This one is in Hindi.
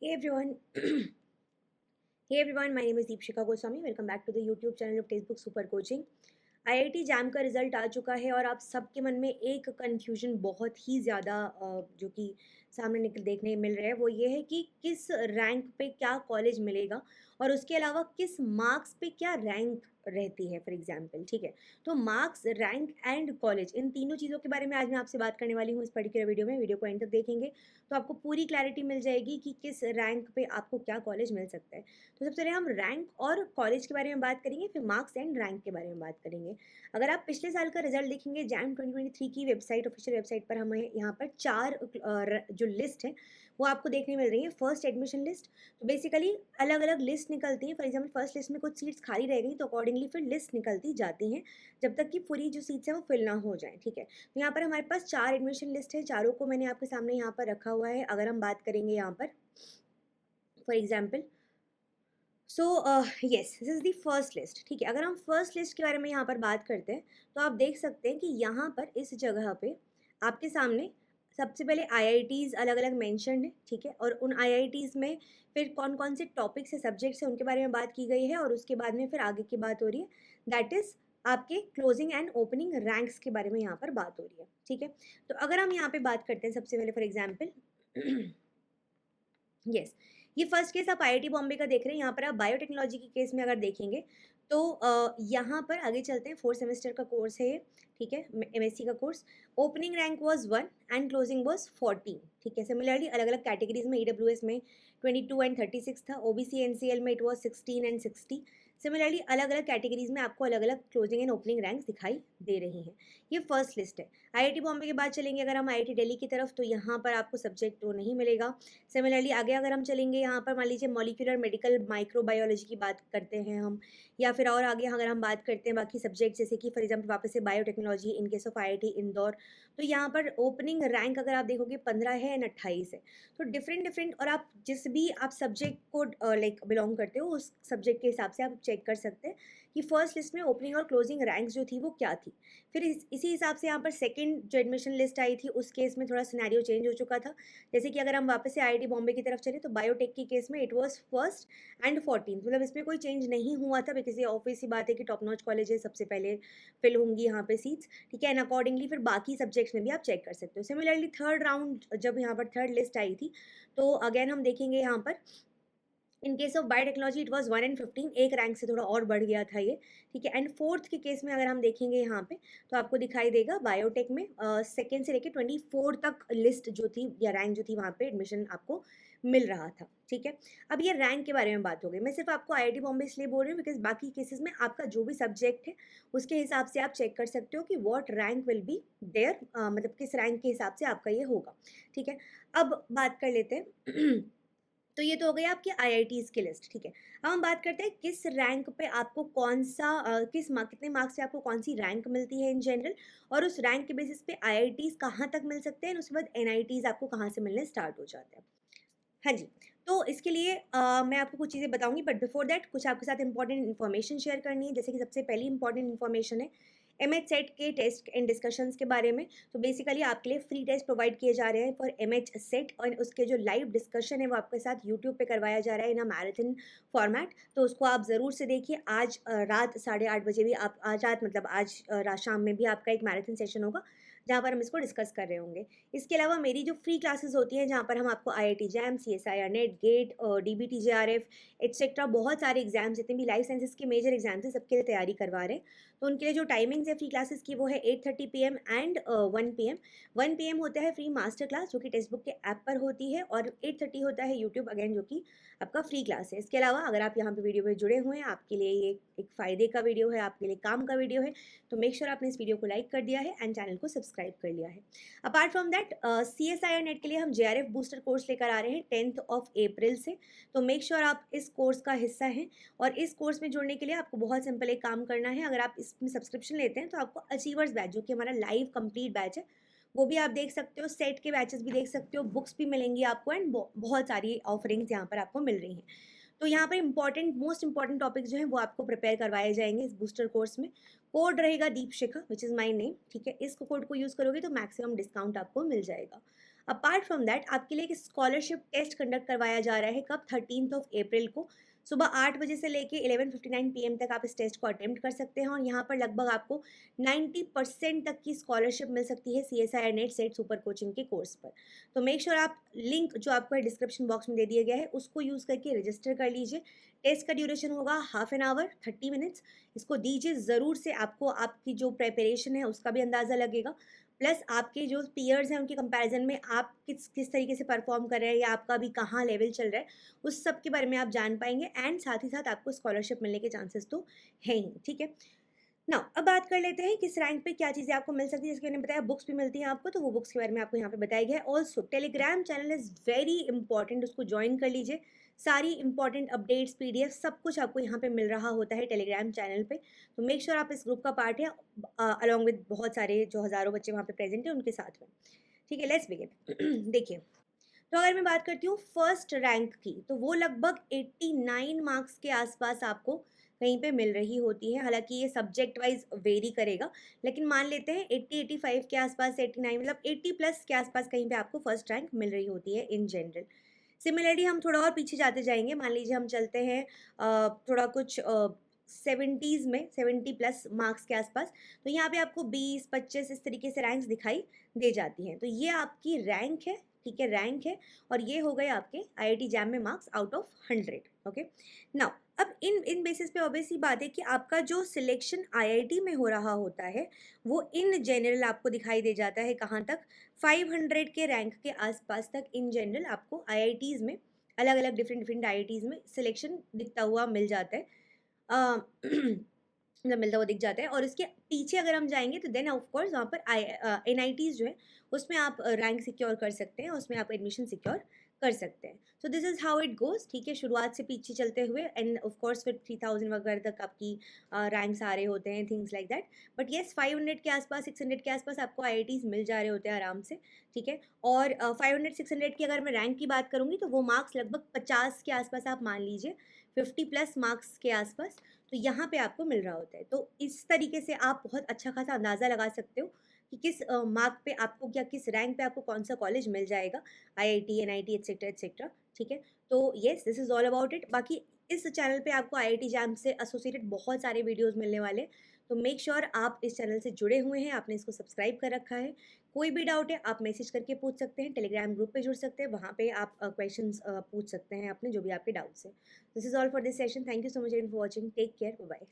Hey everyone. Hey everyone, my name is Deepshika Goswami. Welcome back to the YouTube channel of Textbook Super Coaching. IIT jam का रिजल्ट आ चुका है और आप सबके मन में एक कन्फ्यूजन बहुत ही ज़्यादा जो कि सामने निकल देखने मिल रहा है वो ये है कि किस रैंक पे क्या कॉलेज मिलेगा और उसके अलावा किस मार्क्स पे क्या रैंक रहती है फॉर एग्जांपल। ठीक है, तो मार्क्स, रैंक एंड कॉलेज, इन तीनों चीज़ों के बारे में आज मैं आपसे बात करने वाली हूँ इस पर्टिकुलर वीडियो में। वीडियो को एंड तक देखेंगे तो आपको पूरी क्लैरिटी मिल जाएगी कि किस रैंक पे आपको क्या कॉलेज मिल सकता है। तो सबसे पहले हम रैंक और कॉलेज के बारे में बात करेंगे, फिर मार्क्स एंड रैंक के बारे में बात करेंगे। अगर आप पिछले साल का रिजल्ट देखेंगे जैम 2023 की वेबसाइट, ऑफिशियल वेबसाइट पर हमें यहाँ पर चार जो लिस्ट है वो आपको देखने मिल रही है। फर्स्ट एडमिशन लिस्ट, तो बेसिकली अलग अलग लिस्ट निकलती हैं। फॉर एग्जाम्पल फर्स्ट लिस्ट में कुछ सीट्स खाली रह गई तो अकॉर्डिंगली फिर लिस्ट निकलती जाती हैं जब तक कि पूरी जो सीट्स हैं वो फिल ना हो जाएं। ठीक है, तो यहाँ पर हमारे पास चार एडमिशन लिस्ट है, चारों को मैंने आपके सामने यहाँ पर रखा हुआ है। अगर हम बात करेंगे यहाँ पर for example, so yes this is the first list. ठीक है, अगर हम फर्स्ट लिस्ट के बारे में यहाँ पर बात करते हैं तो आप देख सकते हैं कि यहाँ पर इस जगह पे आपके सामने सबसे पहले आईआईटीज़ अलग अलग मेंशन्ड है। ठीक है, और उन आईआईटीज़ में फिर कौन कौन से टॉपिक्स है, सब्जेक्ट्स है, उनके बारे में बात की गई है और उसके बाद में फिर आगे की बात हो रही है, दैट इज़ आपके क्लोजिंग एंड ओपनिंग रैंक्स के बारे में यहाँ पर बात हो रही है। ठीक है, तो अगर हम यहाँ पे बात करते हैं सबसे पहले फॉर एग्जाम्पल यस, ये फर्स्ट केस आप आईआईटी बॉम्बे का देख रहे हैं। यहाँ पर आप बायोटेक्नोलॉजी के केस में अगर देखेंगे तो यहाँ पर आगे चलते हैं। 4 सेमेस्टर का कोर्स है ये। ठीक है, एमएससी का course. Opening rank was 1 and closing was 14। ठीक है, सिमिलरली अलग अलग कैटेगरीज में ईडब्ल्यूएस में 22 एंड 36 था, ओबीसी एनसीएल में इट वाज 16 एंड 60। सिमिलरली अलग अलग कैटेगरीज में आपको अलग अलग क्लोजिंग एंड ओपनिंग रैंक्स दिखाई दे रही हैं। ये फर्स्ट लिस्ट है। आईआईटी बॉम्बे के बाद चलेंगे अगर हम आईआईटी दिल्ली की तरफ, तो यहाँ पर आपको सब्जेक्ट तो नहीं मिलेगा। सिमिलरली आगे अगर हम चलेंगे यहाँ पर मान लीजिए मॉलिक्यूलर मेडिकल माइक्रोबायोलॉजी की बात करते हैं हम, या फिर और आगे अगर हम बात करते हैं बाकी सब्जेक्ट जैसे कि फॉर एग्जांपल वापस से biotechnology in case of IIT Indore, तो यहाँ पर ओपनिंग रैंक अगर आप देखोगे 15 है एंड 28 है। तो डिफरेंट डिफरेंट, और आप जिस भी आप सब्जेक्ट को लाइक बिलोंग करते हो उस सब्जेक्ट के हिसाब से आप चेक कर सकते हैं कि फर्स्ट लिस्ट में ओपनिंग और क्लोजिंग रैंक्स जो थी वो क्या थी। फिर इसी हिसाब से यहाँ पर सेकेंड जो एडमिशन लिस्ट आई थी उस केस में थोड़ा सिनेरियो चेंज हो चुका था। जैसे कि अगर हम वापस से आईआईटी बॉम्बे की तरफ चले तो बायोटेक के केस में इट वाज फर्स्ट एंड 14, मतलब इसमें कोई चेंज नहीं हुआ था बिकॉज ये ऑब्वियस सी बात है कि टॉप नॉच कॉलेज है, सबसे पहले फिल होंगी यहाँ पे सीट्स। ठीक है, एंड अकॉर्डिंगली फिर बाकी सब्जेक्ट्स में भी आप चेक कर सकते हो। सिमिलरली थर्ड राउंड जब यहाँ पर थर्ड लिस्ट आई थी तो अगेन हम देखेंगे यहाँ पर in case of biotechnology it was 1 and 15, एक रैंक से थोड़ा और बढ़ गया था ये। ठीक है, एंड फोर्थ के केस में अगर हम देखेंगे यहाँ पे तो आपको दिखाई देगा बायोटेक में सेकेंड से लेके 24 तक लिस्ट जो थी या रैंक जो थी वहाँ पे एडमिशन आपको मिल रहा था। ठीक है, अब ये रैंक के बारे में बात हो गई। मैं सिर्फ आपको आईआईटी बॉम्बे इसलिए बोल रही हूँ बिकॉज बाकी केसेस में आपका जो भी सब्जेक्ट है उसके हिसाब से आप चेक कर सकते हो कि what rank will be there, मतलब किस रैंक के हिसाब से आपका ये होगा। ठीक है, अब बात कर लेते हैं तो ये तो हो गई आपकी आईआईटीज़ की लिस्ट। ठीक है, अब हम बात करते हैं किस रैंक पे आपको कौन सा कितने मार्क्स से आपको कौन सी रैंक मिलती है इन जनरल, और उस रैंक के बेसिस पे आईआईटीज़ कहाँ तक मिल सकते हैं, उसके बाद एनआईटीज़ आपको कहाँ से मिलने स्टार्ट हो जाते हैं। हाँ जी, तो इसके लिए मैं आपको कुछ चीज़ें बताऊँगी, बट बिफोर दैट कुछ आपके साथ इंपॉर्टेंट इन्फॉर्मेशन शेयर करनी है। जैसे कि सबसे पहली इंपॉर्टेंट इन्फॉर्मेशन है एमएच सेट के टेस्ट एंड डिस्कशंस के बारे में। तो बेसिकली आपके लिए फ्री टेस्ट प्रोवाइड किए जा रहे हैं फॉर एमएच सेट, और उसके जो लाइव डिस्कशन है वो आपके साथ यूट्यूब पे करवाया जा रहा है इन अ मैराथन फॉर्मेट। तो उसको आप ज़रूर से देखिए। आज रात 8:30 बजे भी आप, आज रात मतलब आज शाम में भी आपका एक मैराथन सेशन होगा जहाँ पर हम इसको डिस्कस कर रहे होंगे। इसके अलावा मेरी जो फ्री क्लासेस होती हैं जहाँ पर हम आपको IIT JAM, CSIR NET, GATE, DBT JRF etcetera बहुत सारे एग्जाम्स, जितने भी लाइफ साइंसेज के मेजर एग्जाम्स हैं सबके लिए तैयारी करवा रहे हैं। तो उनके लिए जो टाइमिंग्स है फ्री क्लासेस की वो है 8:30 PM एंड 1 PM। 1 PM होता है फ्री मास्टर क्लास जो कि टेक्स्ट बुक के ऐप पर होती है, और 8:30 होता है यूट्यूब अगेन जो कि आपका फ्री क्लास है। इसके अलावा अगर आप यहाँ पे वीडियो में जुड़े हुए हैं, आपके लिए ये एक फ़ायदे का वीडियो है, आपके लिए काम का वीडियो है, तो मेक श्योर आपने इस वीडियो को लाइक कर दिया है एंड चैनल को सब्सक्राइब कर लिया है। Apart from that CSIR net के लिए हम जेआरएफ बूस्टर कोर्स लेकर आ रहे हैं 10th ऑफ अप्रैल से। तो मेक श्योर आप इस कोर्स का हिस्सा हैं, और इस कोर्स में जुड़ने के लिए आपको बहुत सिंपल एक काम करना है। अगर आप इसमें सब्सक्रिप्शन लेते हैं तो आपको अचीवर्स बैच जो कि हमारा लाइव कंप्लीट बैच है वो भी आप देख सकते हो, सेट के बैचेस भी देख सकते हो, बुक्स भी मिलेंगी आपको, एंड बहुत सारी ऑफरिंग्स यहाँ पर आपको मिल रही हैं। तो यहाँ पर इंपॉर्टेंट मोस्ट इंपॉर्टेंट टॉपिक्स जो हैं वो आपको प्रिपेयर करवाए जाएंगे इस बूस्टर कोर्स में। कोड रहेगा Deepshikha which is my name. ठीक है, इस कोड को यूज़ करोगे तो मैक्सिमम डिस्काउंट आपको मिल जाएगा। अपार्ट फ्रॉम दैट आपके लिए एक स्कॉलरशिप टेस्ट कंडक्ट करवाया जा रहा है, कब? 13 अप्रैल को सुबह 8 बजे से लेके 11:59 पीएम तक आप इस टेस्ट को अटेम्प्ट कर सकते हैं और यहाँ पर लगभग आपको 90% तक की स्कॉलरशिप मिल सकती है CSIR net set super coaching के कोर्स पर। तो मेक श्योर आप लिंक जो आपको डिस्क्रिप्शन बॉक्स में दे दिया गया है उसको यूज़ करके रजिस्टर कर लीजिए। टेस्ट का ड्यूरेशन होगा हाफ एन आवर 30 मिनट्स। इसको दीजिए ज़रूर से, आपको आपकी जो प्रेपरेशन है उसका भी अंदाज़ा लगेगा, प्लस आपके जो पीयर्स हैं उनके कंपैरिजन में आप किस किस तरीके से परफॉर्म कर रहे हैं या आपका अभी कहाँ लेवल चल रहा है, उस सब के बारे में आप जान पाएंगे एंड साथ ही साथ आपको स्कॉलरशिप मिलने के चांसेस तो हैं ही, ठीक है। नाउ अब बात कर लेते हैं किस रैंक पे क्या चीज़ें आपको मिल सकती है। जैसे कि मैंने बताया बुक्स भी मिलती हैं आपको, तो वो बुक्स के बारे में आपको यहाँ पे बताया गया है। Also Telegram channel is very important, उसको ज्वाइन कर लीजिए। सारी इंपॉर्टेंट अपडेट्स PDF सब कुछ आपको यहाँ पे मिल रहा होता है टेलीग्राम चैनल पे। तो मेक श्योर आप इस ग्रुप का पार्ट है अलॉन्ग विद बहुत सारे जो हज़ारों बच्चे वहाँ पे प्रेजेंट हैं उनके साथ में, ठीक है। Let's begin. देखिए, तो अगर मैं बात करती हूँ फर्स्ट रैंक की, तो वो लगभग 89 मार्क्स के आसपास आपको कहीं पे मिल रही होती है। हालांकि ये सब्जेक्ट वाइज वेरी करेगा, लेकिन मान लेते हैं 80-85 के आसपास, 89 मतलब 80 प्लस के आसपास कहीं पे आपको फर्स्ट रैंक मिल रही होती है इन जनरल। सिमिलरली हम थोड़ा और पीछे जाते जाएंगे, मान लीजिए हम चलते हैं थोड़ा कुछ 70s में, 70 प्लस मार्क्स के आसपास, तो यहाँ पे आपको 20-25 इस तरीके से रैंक्स दिखाई दे जाती हैं। तो ये आपकी रैंक है, ठीक है, रैंक है। और ये हो गए आपके IIT जैम में marks out of 100। Okay, now अब इन इन बेसिस पे ऑब्वियसली बात है कि आपका जो सिलेक्शन IIT में हो रहा होता है वो इन जनरल आपको दिखाई दे जाता है कहाँ तक, 500 के रैंक के आसपास तक इन जनरल आपको IITs में, अलग अलग डिफरेंट डिफरेंट IITs में सिलेक्शन दिखता हुआ मिल जाता है, मतलब मिलता हुआ दिख जाता है। और उसके पीछे अगर हम जाएंगे तो देन ऑफ कोर्स वहाँ पर NITs जो है उसमें आप रैंक सिक्योर कर सकते हैं, उसमें आप एडमिशन सिक्योर कर सकते हैं। So this is how it goes, ठीक है, शुरुआत से पीछे चलते हुए एंड ऑफ कोर्स फिर 3000 वगैरह तक आपकी रैंक्स आ रहे होते हैं, things like that. But yes 500 के आसपास, 600 के आसपास आपको IITs मिल जा रहे होते हैं आराम से, ठीक है। और 500-600 की अगर मैं रैंक की बात करूँगी तो वो मार्क्स लगभग 50 के आसपास आप मान लीजिए, 50 प्लस मार्क्स के आसपास, तो यहाँ पे आपको मिल रहा होता है। तो इस तरीके से आप बहुत अच्छा खासा अंदाज़ा लगा सकते हो कि किस मार्क पे आपको या किस रैंक पे आपको कौन सा कॉलेज मिल जाएगा, IIT, NIT एटसेट्रा एटसेट्रा, ठीक है। तो yes, this is all about it. बाकी इस चैनल पे आपको IIT जैम से एसोसिएटेड बहुत सारे वीडियोज़ मिलने वाले हैं, तो मेक श्योर आप इस चैनल से जुड़े हुए हैं, आपने इसको सब्सक्राइब कर रखा है। कोई भी डाउट है आप मैसेज करके पूछ सकते हैं, टेलीग्राम ग्रुप पे जुड़ सकते हैं, वहाँ पे आप क्वेश्चंस पूछ सकते हैं अपने, जो भी आपके डाउट्स हैं। This is all for this session. Thank you so much for watching, take care, bye.